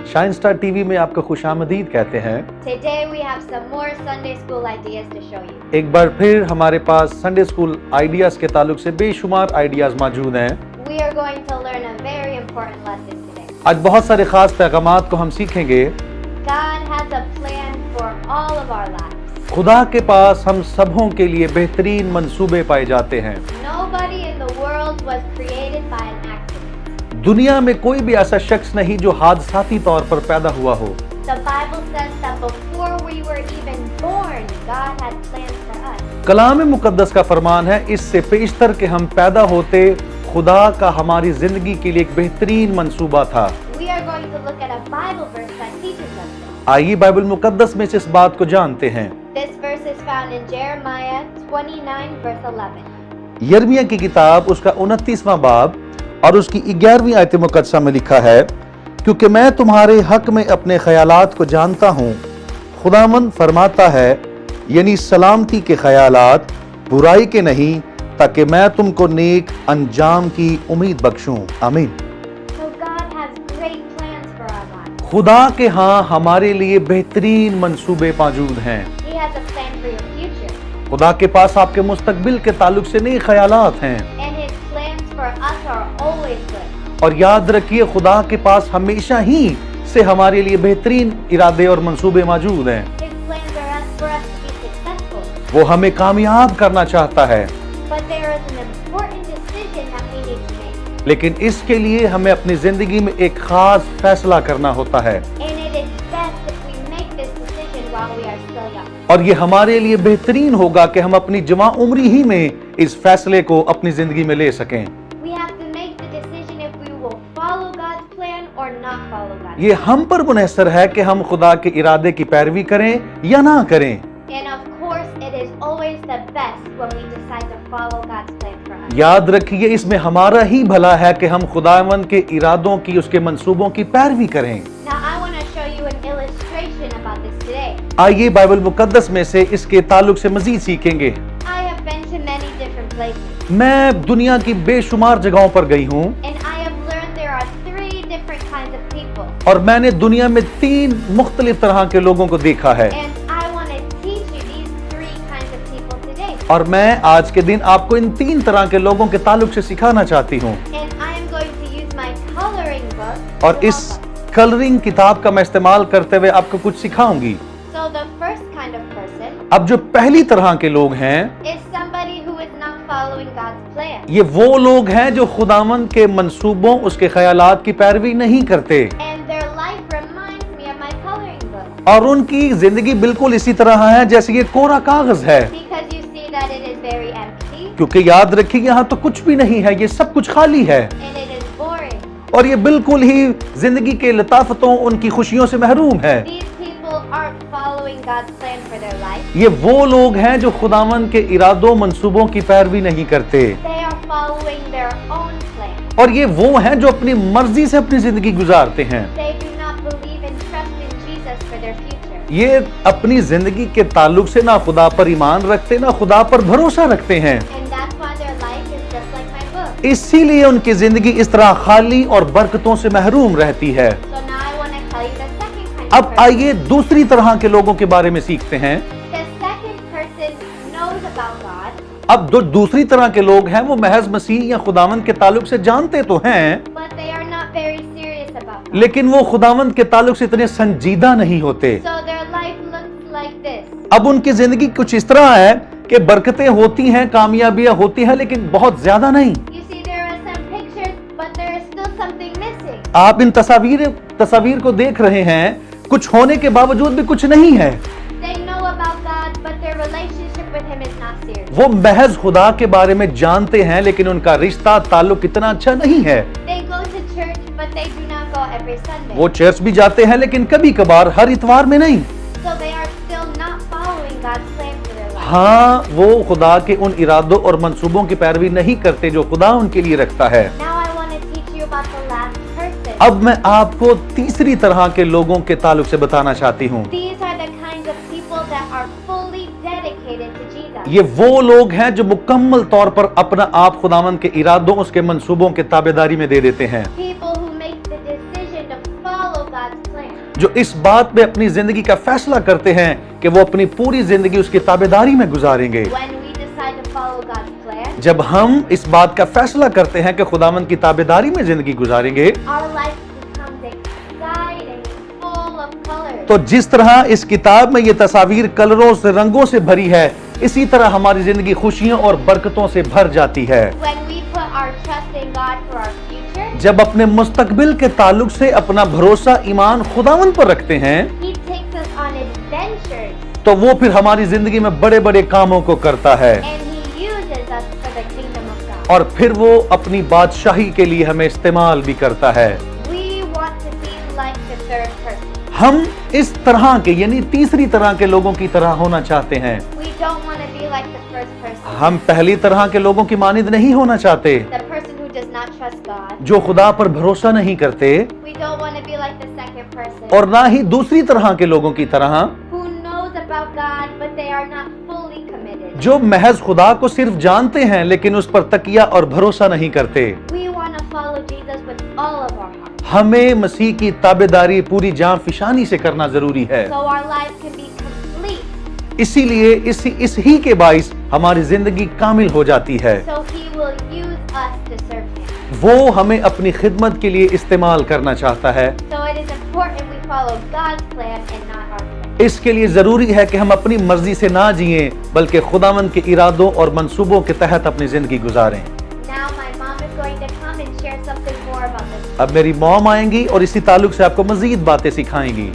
Shine star TV में आपका खुशामदीद कहते हैं। Today we have some more Sunday school ideas to show you. एक बार फिर हमारे पास संडे स्कूल आइडियाज के ताल्लुक से बेशुमार आइडियाज मौजूद हैं। We are going to learn a very important lesson today. आज बहुत सारे खास पैगामात को हम सीखेंगे। God has a plan for all of our lives. खुदा के पास हम सबों के लिए बेहतरीन मंसूबे पाए जाते हैं। Nobody in the world was created by an accident. दुनिया में कोई भी ऐसा शख्स नहीं जो हादसाती तौर पर पैदा हुआ हो। The Bible says that before we were even born, God had plans for us. कलाम मुकद्दस का फरमान है, इससे पेशतर के हम पैदा होते खुदा का हमारी जिंदगी के लिए एक बेहतरीन मंसूबा था। We are going to look at a Bible verse that teaches us this. आइए बाइबल मुकद्दस में से इस बात को जानते हैं। This verse is found in Jeremiah 29 verse 11. यिर्मयाह की किताब उसका 29वां बाब और उसकी 11वीं आयत मुकद्दसा में लिखा है, क्योंकि मैं तुम्हारे हक में अपने ख्यालात को जानता हूँ, खुदावंद फरमाता है, यानी सलामती के ख्यालात, बुराई के नहीं, ताकि मैं तुमको नेक अंजाम की उम्मीद बख्शूं। आमीन। So God has great plans for our lives. खुदा के हाँ हमारे लिए बेहतरीन मंसूबे मौजूद हैं। He has a plan for your future. खुदा के पास आपके मुस्तकबिल के ताल्लुक से नए ख्यालात हैं। And His plans for us are always good. और याद रखिए, खुदा के पास हमेशा ही से हमारे लिए बेहतरीन इरादे और मंसूबे मौजूद हैं। His plans are for us to be successful. वो हमें कामयाब करना चाहता है, But there is an important decision that we need to make. लेकिन इसके लिए हमें अपनी जिंदगी में एक खास फैसला करना होता है। And it is best if we make this decision while we are still young. और ये हमारे लिए बेहतरीन होगा कि हम अपनी जवां उम्री ही में इस फैसले को अपनी जिंदगी में ले सकें। We have to make the decision if we will follow God's plan or not follow God's ये हम पर मुनहसर है कि हम खुदा के इरादे की पैरवी करें या ना करें। plan. And of course, it is always the best when we decide to follow God's plan for us. याद रखिए, इसमें हमारा ही भला है कि हम खुदावंद के इरादों की, उसके मंसूबों की पैरवी करें। Now, I want to show you an illustration about this today. आइए बाइबल मुकद्दस में से इसके ताल्लुक से मजीद सीखेंगे। I have been to many different places, मैं दुनिया की बेशुमार जगहों पर गई हूँ and I have learned there are 3 different kinds of people. और मैंने दुनिया में 3 मुख्तलिफ तरह के लोगों को देखा है। And I want to teach you these 3 kinds of people today. और मैं आज के दिन आपको इन 3 तरह के लोगों के ताल्लुक से सिखाना चाहती हूँ। And I am going to use my coloring book और to इस help us. कलरिंग किताब का मैं इस्तेमाल करते हुए आपको कुछ सिखाऊंगी। So the first kind of person अब जो पहली तरह के लोग हैं, is somebody who is not following God's plan. ये वो लोग हैं जो खुदावंद के मंसूबों, उसके ख्यालात की पैरवी नहीं करते And their life reminds me of my coloring book. और उनकी जिंदगी बिल्कुल इसी तरह है जैसे ये कोरा कागज है। Because you see that it is very empty क्योंकि याद रखिए, यहाँ तो कुछ भी नहीं है, ये सब कुछ खाली है and it is boring. और ये बिल्कुल ही जिंदगी के लताफतों, उनकी खुशियों से महरूम है। These people aren't following God's plan for their life. ये वो लोग हैं जो खुदावंद के इरादों, मंसूबों की पैरवी नहीं करते They are following their own plan. और ये वो हैं जो अपनी मर्जी से अपनी जिंदगी गुजारते हैं। They do not believe and trust in Jesus for their future. ये अपनी जिंदगी के ताल्लुक से ना खुदा पर ईमान रखते, ना खुदा पर भरोसा रखते हैं। And that's why their life is just like my book. इसीलिए उनकी जिंदगी इस तरह खाली और बरकतों से महरूम रहती है। So now I want to tell you the second kind of अब person. आइए दूसरी तरह के लोगों के बारे में सीखते हैं। The second person knows about God, अब जो दूसरी तरह के लोग हैं वो महज मसीह या खुदावंद के ताल्लुक से जानते तो हैं, but they are not very serious about God. लेकिन वो खुदावंद के ताल्लुक से इतने संजीदा नहीं होते। So their life looks like this. अब उनकी जिंदगी कुछ इस तरह है कि बरकतें होती हैं, कामयाबियां होती हैं, लेकिन बहुत ज्यादा नहीं। You see, there are some pictures, but there is still something missing. आप इन तस्वीर को देख रहे हैं, कुछ होने के बावजूद भी कुछ नहीं है। They know about God, but their relationship with Him is not serious. वो महज खुदा के बारे में जानते हैं, लेकिन उनका रिश्ता ताल्लुक इतना अच्छा नहीं है। They go to church, but they do not go every Sunday. वो चर्च भी जाते हैं, लेकिन कभी कभार, हर इतवार में नहीं। So they are still not following God's plan for their life. हाँ, वो खुदा के उन इरादों और मंसूबों की पैरवी नहीं करते जो खुदा उनके लिए रखता है। Now I want to teach you about the last person. अब मैं आपको तीसरी तरह के लोगों के ताल्लुक से बताना चाहती हूँ। These are the kinds of people that are fully dedicated to Jesus. ये वो लोग हैं जो मुकम्मल तौर पर अपना आप खुदावंद के इरादों, उसके मंसूबों के ताबेदारी में दे देते हैं। People who make the decision to follow God's plan. जो इस बात पे अपनी जिंदगी का फैसला करते हैं कि वो अपनी पूरी जिंदगी उसकी ताबेदारी में गुजारेंगे। When we decide to follow God's plan, जब हम इस बात का फैसला करते हैं कि खुदावंद की ताबेदारी में जिंदगी गुजारेंगे, our life becomes exciting, full of colors. तो जिस तरह इस किताब में ये तस्वीर कलरों से, रंगों से भरी है, इसी तरह हमारी जिंदगी खुशियों और बरकतों से भर जाती है। When we put our trust in God for our future, जब अपने मुस्तकबिल के ताल्लुक से अपना भरोसा ईमान खुदावंद पर रखते हैं, He takes us on adventures तो वो फिर हमारी जिंदगी में बड़े बड़े कामों को करता है and He uses us for the kingdom of God. और फिर वो अपनी बादशाही के लिए हमें इस्तेमाल भी करता है। We want to be like the third person. हम इस तरह के यानी तीसरी तरह के लोगों की तरह होना चाहते हैं। We don't want to be like the first person. हम पहली तरह के लोगों की मानिंद नहीं होना चाहते, The person who does not trust God. जो खुदा पर भरोसा नहीं करते, We don't want to be like the second person. और ना ही दूसरी तरह के लोगों की तरह Who knows about God but they are not fully committed. जो महज खुदा को सिर्फ जानते हैं लेकिन उस पर तकिया और भरोसा नहीं करते। We want to follow Jesus with all of our heart. हमें मसीह की ताबेदारी पूरी जान फिशानी से करना जरूरी है। So our life can be complete. इसीलिए इस ही के बाइस हमारी जिंदगी कामिल हो जाती है। So He will use us to serve Him. वो हमें अपनी खिदमत के लिए इस्तेमाल करना चाहता है। So it is important we follow God's plan and not our plan. इसके लिए जरूरी है कि हम अपनी मर्जी से ना जिएं बल्कि खुदावंद के इरादों और मंसूबों के तहत अपनी जिंदगी गुजारें। Now my mom is going to come and share something more about this. अब मेरी मॉम आएंगी और इसी ताल्लुक से आपको मजीद बातें सिखाएंगी।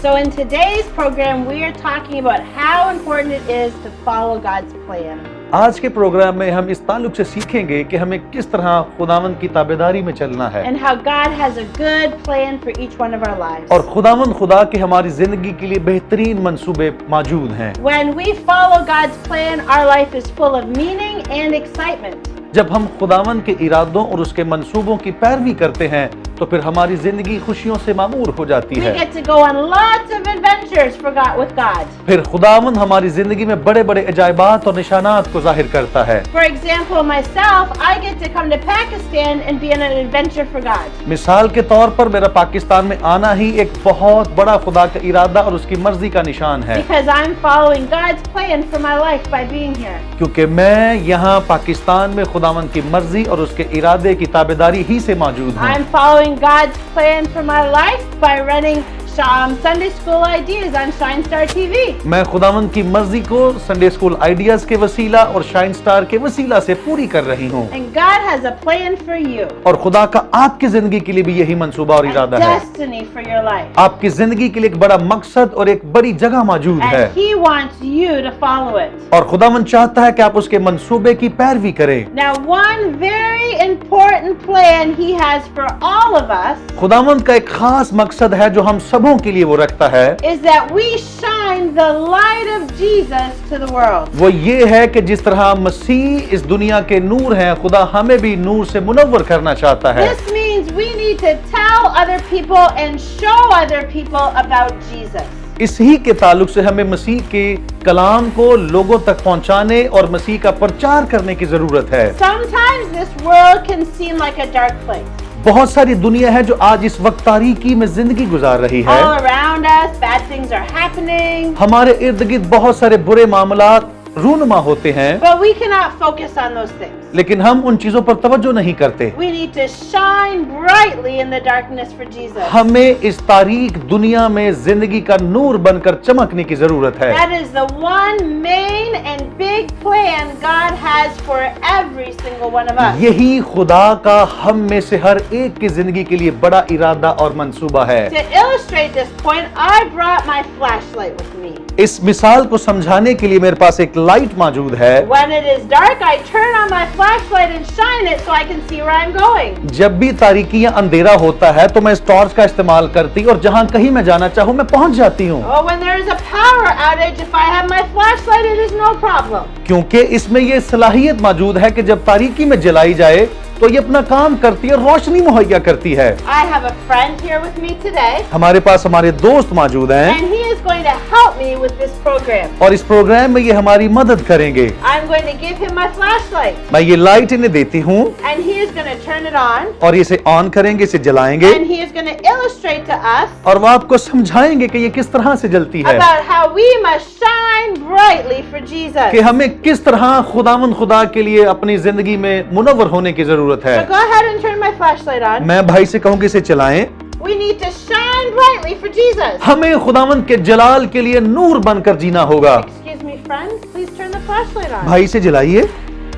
So in today's program, we are talking about how important it is to follow God's plan. आज के प्रोग्राम में हम इस ताल्लुक से सीखेंगे कि हमें किस तरह खुदावंद की ताबेदारी में चलना है And how God has a good plan for each one of our lives. और खुदावंद खुदा के हमारी जिंदगी के लिए बेहतरीन मंसूबे मौजूद हैं। When we follow God's plan, our life is full of meaning and excitement. जब हम खुदावंद के इरादों और उसके मंसूबों की पैरवी करते हैं तो फिर हमारी जिंदगी खुशियों से मामूर हो जाती We है। get to go on lots of adventures with God. फिर खुदावंद हमारी जिंदगी में बड़े बड़े अजायबात और निशानात को जाहिर करता है। For example, myself, I get to come to Pakistan and be on an adventure for God. मिसाल के तौर पर मेरा पाकिस्तान में आना ही एक बहुत बड़ा खुदा का इरादा और उसकी मर्जी का निशान है, Because I'm following God's plan for my life by being here. क्योंकि मैं यहाँ पाकिस्तान में खुदावंद की मर्जी और उसके इरादे की ताबेदारी ही से मौजूद हूँ। I'm following God's plan for my life by running Sunday School Ideas on Shine Star TV. मैं खुदावंद की मर्जी को संडे स्कूल आइडियाज के वसीला और शाइन स्टार के वसीला से पूरी कर रही हूँ And God has a plan for you. और खुदा का आपकी जिंदगी के लिए भी यही मंसूबा और A इरादा है। destiny for your life. आपकी जिंदगी के लिए एक बड़ा मकसद और एक बड़ी जगह मौजूद है And He wants you to follow it. और खुदावंद चाहता है कि आप उसके मंसूबे की पैरवी करें। Now, one very important plan He has for all of us खुदावंद का एक खास मकसद है जो हम सबों के लिए वो रखता है, is that we shine the light of Jesus to the world. वो ये है कि जिस तरह मसीह इस दुनिया के नूर हैं, खुदा हमें भी नूर से मुनव्वर करना चाहता है। This means we need to tell other people and show other people about Jesus. इसी के ताल्लुक से हमें मसीह के कलाम को लोगों तक पहुंचाने और मसीह का प्रचार करने की जरूरत है। Sometimes this world can seem like a dark place. बहुत सारी दुनिया है जो आज इस वक्त तारीकी में जिंदगी गुजार रही है। All around us, bad things are happening. हमारे इर्द गिर्द बहुत सारे बुरे मामलात रूनुमा होते हैं, But we cannot focus on those things. लेकिन हम उन चीजों पर तवज्जो नहीं करते। We need to shine brightly in the darkness for Jesus. हमें इस तारीक दुनिया में जिंदगी का नूर बनकर चमकने की जरूरत है। That is the one main and big plan God has for every single one of us. यही खुदा का हम में से हर एक की जिंदगी के लिए बड़ा इरादा और मंसूबा है। To illustrate this point, I brought my flashlight with me. इस मिसाल को समझाने के लिए मेरे पास एक लाइट मौजूद है। When it is dark, I turn on my flashlight and shine it so I can see where I'm going. जब भी तारीकी या अंधेरा होता है तो मैं इस टॉर्च का इस्तेमाल करती और जहाँ कहीं मैं जाना चाहूँ मैं पहुँच जाती हूँ, Oh, when there is a power outage, if I have my flashlight, it is no problem. क्योंकि इसमें ये सलाहियत मौजूद है कि जब तारीकी में जलाई जाए तो ये अपना काम करती है, रोशनी मुहैया करती है। I have a friend here with me today, हमारे पास हमारे दोस्त मौजूद हैं and he is going to help me with this program. और इस प्रोग्राम में ये हमारी मदद करेंगे। I'm going to give him my flashlight, मैं ये लाइट इन्हें देती हूँ and he is going to turn it on, और इसे ऑन करेंगे, इसे जलाएंगे, and he is going to illustrate to us और वो आपको समझाएंगे कि ये किस तरह से जलती है, about how we must shine brightly for कि Jesus. हमें किस तरह खुदा के लिए अपनी जिंदगी में मुनव्वर होने की जरूरत है। So go ahead and turn my flashlight on. मैं भाई से कहूँ कि इसे चलाएं। We need to shine brightly for Jesus. हमें खुदावंद के जलाल के लिए नूर बनकर जीना होगा। Excuse me, friends, please turn the flashlight on. भाई से जलाइए।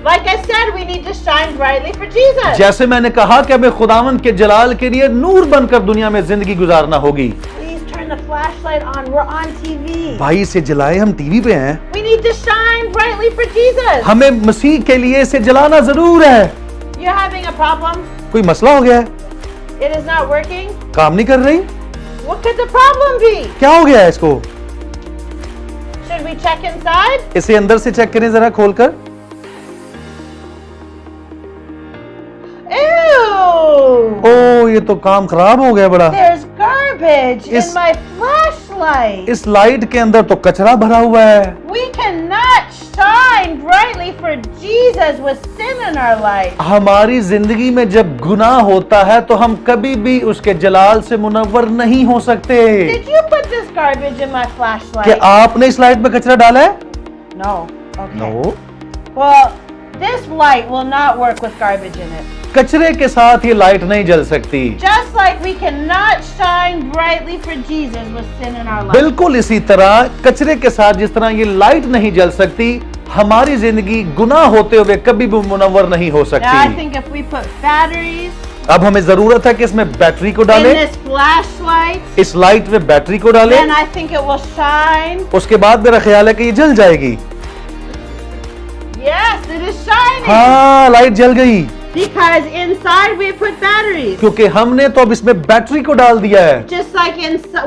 Like I said, we need to shine brightly for Jesus. जैसे मैंने कहा कि हमें खुदावंद के जलाल के लिए नूर बनकर दुनिया में जिंदगी गुजारना होगी। Please turn the flashlight on. We're on TV. भाई से जलाए, हम टीवी पे हैं। We need to shine brightly for Jesus. हमें मसीह के लिए इसे जलाना जरूर है। You're having a problem? कोई मसला हो गया है, It is not working? काम नहीं कर रही, What could the problem be? क्या हो गया है इसको? Should we check inside? इसे अंदर से चेक करें जरा खोलकर। Ew! ओ ये तो काम खराब हो गया बड़ा। There's garbage in Is- my flashlight. इस लाइट के अंदर तो कचरा भरा हुआ है। We cannot shine brightly for Jesus with sin in our life. हमारी जिंदगी में जब गुनाह होता है तो हम कभी भी उसके जलाल से मुनव्वर नहीं हो सकते। Did you put this garbage in my flashlight? क्या आपने इस लाइट में कचरा डाला है? No. Okay. No. Well, this light will not work with garbage in it. कचरे के साथ ये लाइट नहीं जल सकती। Just like we cannot shine brightly for Jesus with sin in our life. बिल्कुल इसी तरह कचरे के साथ जिस तरह ये लाइट नहीं जल सकती, हमारी जिंदगी गुनाह होते हुए कभी भी मुनव्वर नहीं हो Now, I सकती। think if we put batteries अब हमें जरूरत है कि इसमें बैटरी को in डालें, this flashlight, इस लाइट में बैटरी को डालें, then I think it will shine. उसके बाद मेरा ख्याल है कि ये जल जाएगी। Yes, it is shining. हाँ, लाइट जल गई, Because inside we put batteries. क्योंकि हमने तो अब इसमें बैटरी को डाल दिया है। Just like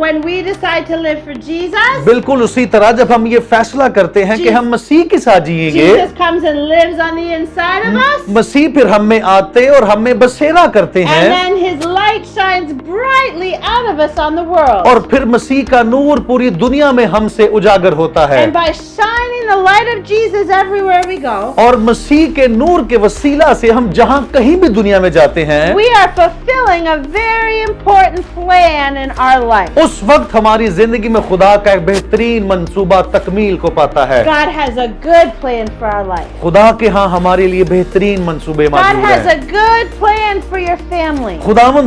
when we decide to live for Jesus, बिल्कुल उसी तरह जब हम ये फैसला करते हैं कि हम मसीह के साथ जिएंगे, Jesus comes and lives on the inside of us, मसीह फिर हम में आते और हम में बसेरा करते and हैं, then His light shines brightly out of us on the world. और फिर मसीह का नूर पूरी दुनिया में हमसे उजागर होता है। And by shining the light of Jesus everywhere we go, और मसीह के नूर के वसीला से हम जहां कहीं भी दुनिया में जाते हैं, we are fulfilling a very important plan in our life. उस वक्त हमारी जिंदगी में खुदा का एक बेहतरीन मंसूबा तकमील को पाता है। God has a good plan for our life. खुदा के यहाँ हमारे लिए बेहतरीन मंसूबे God मौजूद has हैं। a good plan for your family.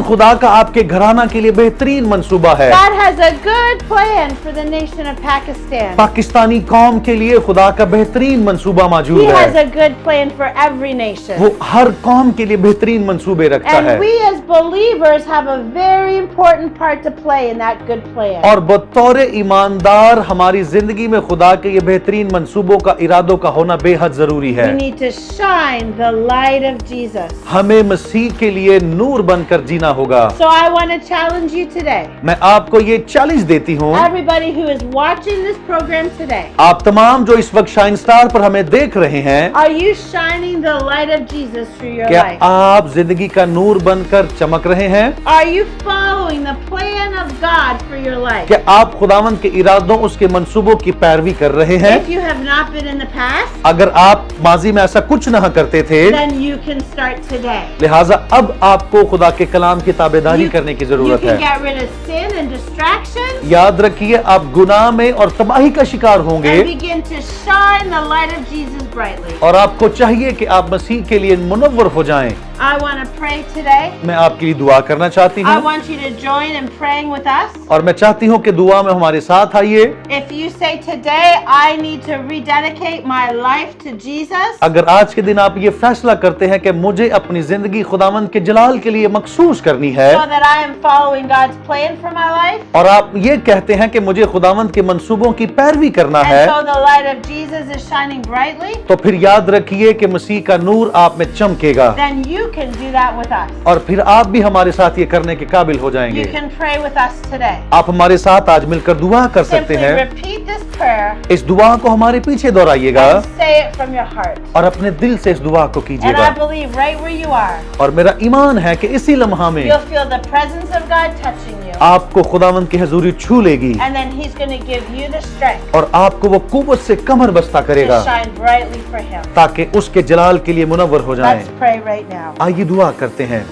खुदा का आपके घराना के लिए बेहतरीन मंसूबा है। God has a good plan for the nation of Pakistan. Pakistani कौम के लिए खुदा का बेहतरीन मंसूबा मौजूद He has है। a good plan for every nation. वो हर कौम के लिए बेहतरीन मंसूबे रखता है, And we as believers have a very important part to play in that good plan. और बतौर ईमानदार हमारी जिंदगी में खुदा के ये बेहतरीन मंसूबों का इरादों का होना बेहद जरूरी है। We need to shine the light of Jesus. हमें मसीह के लिए नूर बनकर जीना होगा। So I want to challenge you today. मैं आपको ये चैलेंज देती हूँ, Everybody who is watching this program today, आप तमाम जो इस वक्त शाइन स्टार पर हमें देख रहे हैं, are you shining the light of Jesus through your क्या life? आप जिंदगी का नूर बनकर चमक रहे हैं? Are you following the plan of God for your life? क्या आप खुदावंद के इरादों, उसके मंसूबों की पैरवी कर रहे हैं? If you have not been in the past, अगर आप माजी में ऐसा कुछ ना करते थे, then you can start today. लिहाजा अब आपको खुदा के कलाम की ताबेदारी You- करने की You जरूरत can है। get rid of sin and distractions याद रखिए, आप गुनाह में और तबाही का शिकार होंगे, and begin to shine the light of Jesus brightly. और आपको चाहिए कि आप मसीह के लिए मुनव्वर हो जाएं। I want to pray today. मैं आपके लिए दुआ करना चाहती I हूँ, want you to join in praying with us. और मैं चाहती हूँ कि दुआ में हमारे साथ आइए। If you say today, I need to rededicate my life to Jesus, अगर आज के दिन आप ये फैसला करते हैं कि मुझे अपनी जिंदगी खुदावंद के जलाल के लिए मखसूस करनी है, so that I am following God's plan for my life, और आप ये कहते हैं कि मुझे खुदावंद के मंसूबों की पैरवी करना and है, so the light of Jesus is shining brightly, तो फिर याद रखिए कि मसीह का नूर आप में चमकेगा, then you can do that with us. और फिर आप भी हमारे साथ ये करने के काबिल हो You जाएंगे। can pray with us today. आप हमारे साथ आज मिलकर दुआ कर सकते Simply हैं। repeat this prayer इस दुआ को हमारे पीछे दोहराइएगा, and say it from your heart. और अपने दिल से इस दुआ को And कीजिएगा, I believe right where you are, और मेरा ईमान है कि इसी लम्हा में you'll feel the presence of God touching you. आपको खुदावंद की हजूरी छू लेगी And then He's going to give you the strength और आपको वो कुव्वत से कमर बस्ता to करेगा shine brightly for Him. ताकि उसके जलाल के लिए मुनव्वर हो जाएं। Let's pray right now. आइए दुआ करते हैं।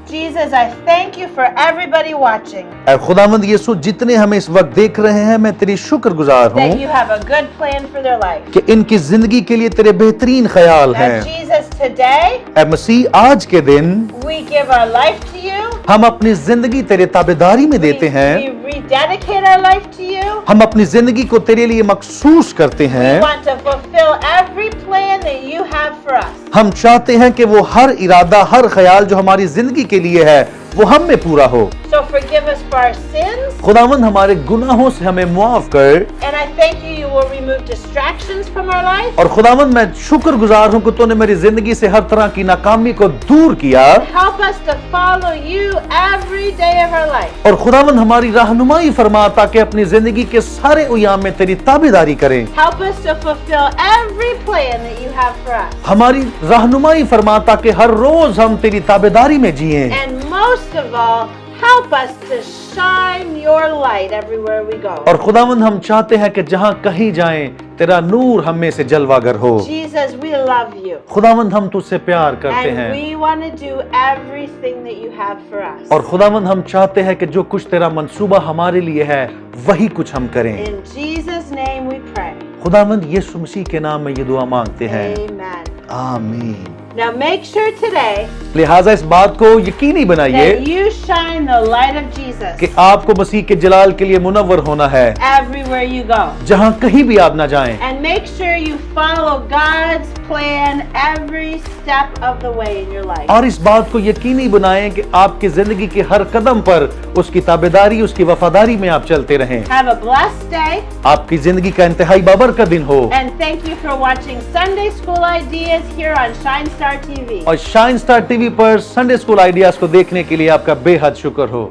Jesus, I thank you for everybody watching, ऐ खुदावंद यीशु, जितने हमें इस वक्त देख रहे हैं, मैं तेरी शुक्रगुजार that हूँ you have a good plan for their life. कि इनकी जिंदगी के लिए तेरे बेहतरीन ख्याल And हैं। Jesus, today ऐ मसीह, आज के दिन we give our life to you. हम अपनी जिंदगी तेरे ताबेदारी में देते हैं। We rededicate our life to you. हम अपनी जिंदगी को तेरे लिए मखसूस करते We हैं। want to fulfill every plan that you have for us. हम चाहते हैं कि वो हर इरादा, हर ख्याल जो हमारी जिंदगी के लिए है, वो हम में पूरा हो। So forgive us for our sins. खुदावंद, हमारे गुनाहों से हमें मुआफ कर। And I thank you, you will remove distractions from our life. और खुदावंद, मैं शुक्रगुजार हूँ कि तूने मेरी जिंदगी से हर तरह की नाकामी को दूर किया। Help us to follow you every day of our life. और खुदावंद, हमारी रहनुमाई फरमा ताकि अपनी जिंदगी के सारे उयाम में तेरी ताबेदारी करें। Help us to fulfill every plan that you have for us. हमारी रहनुमाई फरमा ताकि हर रोज हम तेरी ताबेदारी में जिएं। And most of all, help us to shine your light everywhere we go. और खुदावंद, हम चाहते हैं कि जहाँ कहीं जाएं, तेरा नूर हम में से जलवागर हो। Jesus, we love you. खुदावंद, हम तुझसे प्यार करते And हैं we want to do everything that you have for us. और खुदावंद, हम चाहते हैं कि जो कुछ तेरा मंसूबा हमारे लिए है, वही कुछ हम करें। In Jesus' name we pray. खुदावंद, यीशु मसीह के नाम में ये दुआ मांगते हैं। Amen. आमीन। Now make sure today लिहाजा इस बात को यकीनी बनाइए that you shine the light of Jesus कि आपको मसीह के जलाल के लिए मुनव्वर होना है everywhere you go. जहाँ कहीं भी आप ना जाएं। And make sure you follow God's plan every step of the way in your life. और इस बात को यकीनी बनाएं कि आपकी जिंदगी के हर कदम पर उसकी ताबेदारी, उसकी वफादारी में आप चलते रहें। Have a blessed day, आपकी जिंदगी का इंतहाई बाबरकत दिन हो। and thank you for watching Sunday School Ideas here on Shine Star TV. और शाइन स्टार टीवी पर संडे स्कूल आइडियाज को देखने के लिए आपका बेहद शुक्र हो।